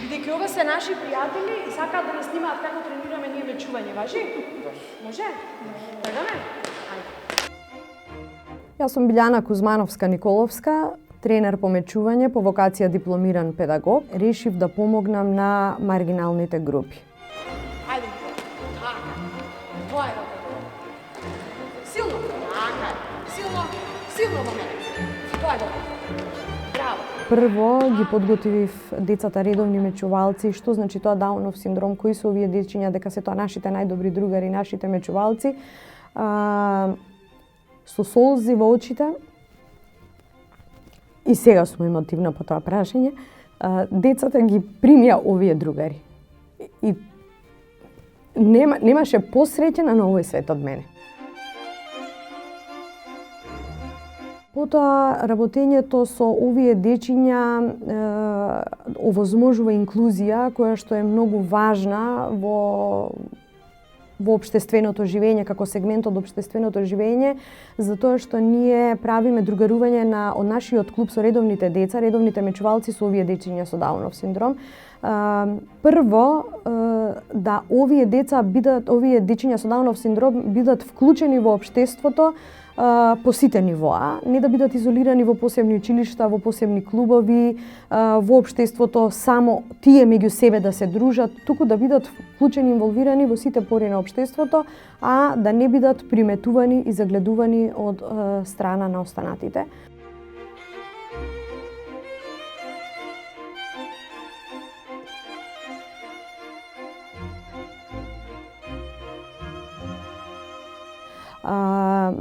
Бидејќи ова се наши пријатели и сакаат да не снимаат како тренираме ние мечување, важи? Може? Тргаме? Јас сум Билјана Кузмановска-Николовска, тренер по мечување, по вокација дипломиран педагог. Решив да помогнам на маргиналните групи. Ајде. Тоа е добро. Силно. Силно. Силно во мене. Тоа е добро. Браво. Прво ги подготвив децата редовни мечувалци, што значи тоа Даунов синдром, кои се овие дечиња, дека се тоа нашите најдобри другари, нашите мечувалци. Со солзи во очите, и сега сум емотивна по тоа прашање, децата ги примија овие другари. И немаше посреќена на овој свет од мене. Потоа, работењето со овие дечиња овозможува инклузија, која што е многу важна во општественото живење, како сегмент од општественото живење, затоа што ние правиме другарување од нашиот клуб со редовните деца, редовните мечувалци со овие дечиња со Даунов синдром. Прво, да овие дечиња со Даунов синдром бидат вклучени во општеството по сите нивоа, не да бидат изолирани во посебни училишта, во посебни клубови, во општеството само тие меѓу себе да се дружат, туку да бидат вклучени, инволвирани во сите пори на општеството, а да не бидат приметувани и загледувани од страна на останатите.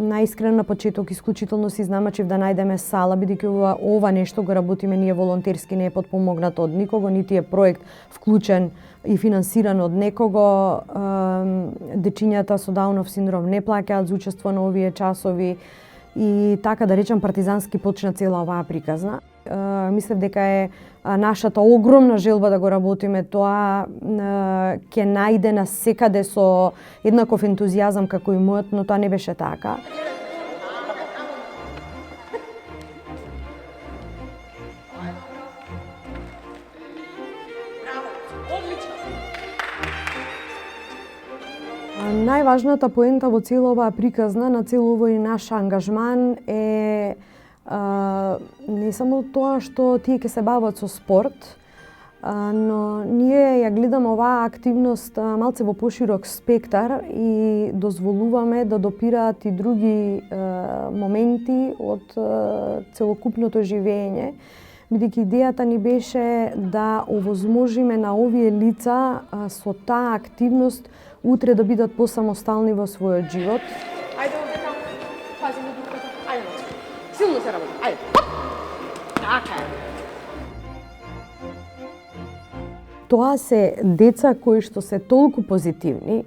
Наискрено на почеток исклучително си знамачив да најдеме сала, бидејќи ова нешто го работиме ние волонтерски, не е потпомогнато од никого, нити е проект вклучен и финансиран од некого. Дечињата со Даунов синдром не плаќаат за учество на овие часови и така да речам партизански почна цела оваа приказна. Мислев дека е нашата огромна желба да го работиме тоа ќе најде на секаде со еднаков ентузијазам како и мојот, но тоа не беше така. Најважната поента во цела оваа приказна, на цел овој наш ангажман е не само тоа што тие ќе се бават со спорт, но ние ја гледаме оваа активност малце во поширок спектар и дозволуваме да допираат и други моменти од целокупното живење, бидејќи идејата ни беше да овозможиме на овие лица со таа активност утре да бидат посамостални во својот живот. Ајде овдека, пази на духата. Ајде, силно се работи. Ајде. Така е. Тоа се деца кои што се толку позитивни,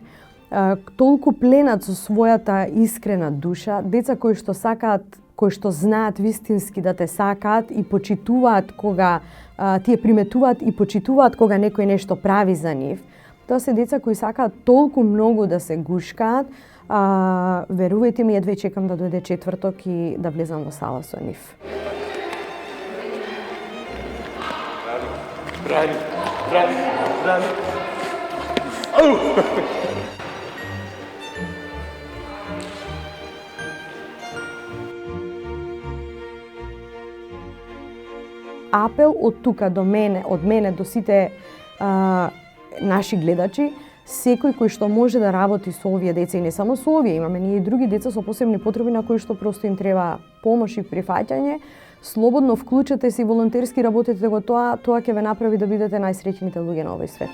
толку пленат со својата искрена душа, деца кои што сакаат, кои што знаат вистински да те сакаат и почитуваат кога тие приметуваат и почитуваат кога некој нешто прави за нив. Тоа се деца кои сакаат толку многу да се гушкаат. Верувајте ми, едве чекам да дојде четврток и да влезам во сала со нив. Брави, брави, брави. Апел од тука до мене, од мене до сите наши гледачи, секој кој што може да работи со овие деца и не само со овие, имаме ние и други деца со посебни потреби на кои што просто им треба помош и прифаќање, слободно вклучете се и волонтерски работете го тоа ќе ве направи да бидете најсреќните луѓе на овој свет.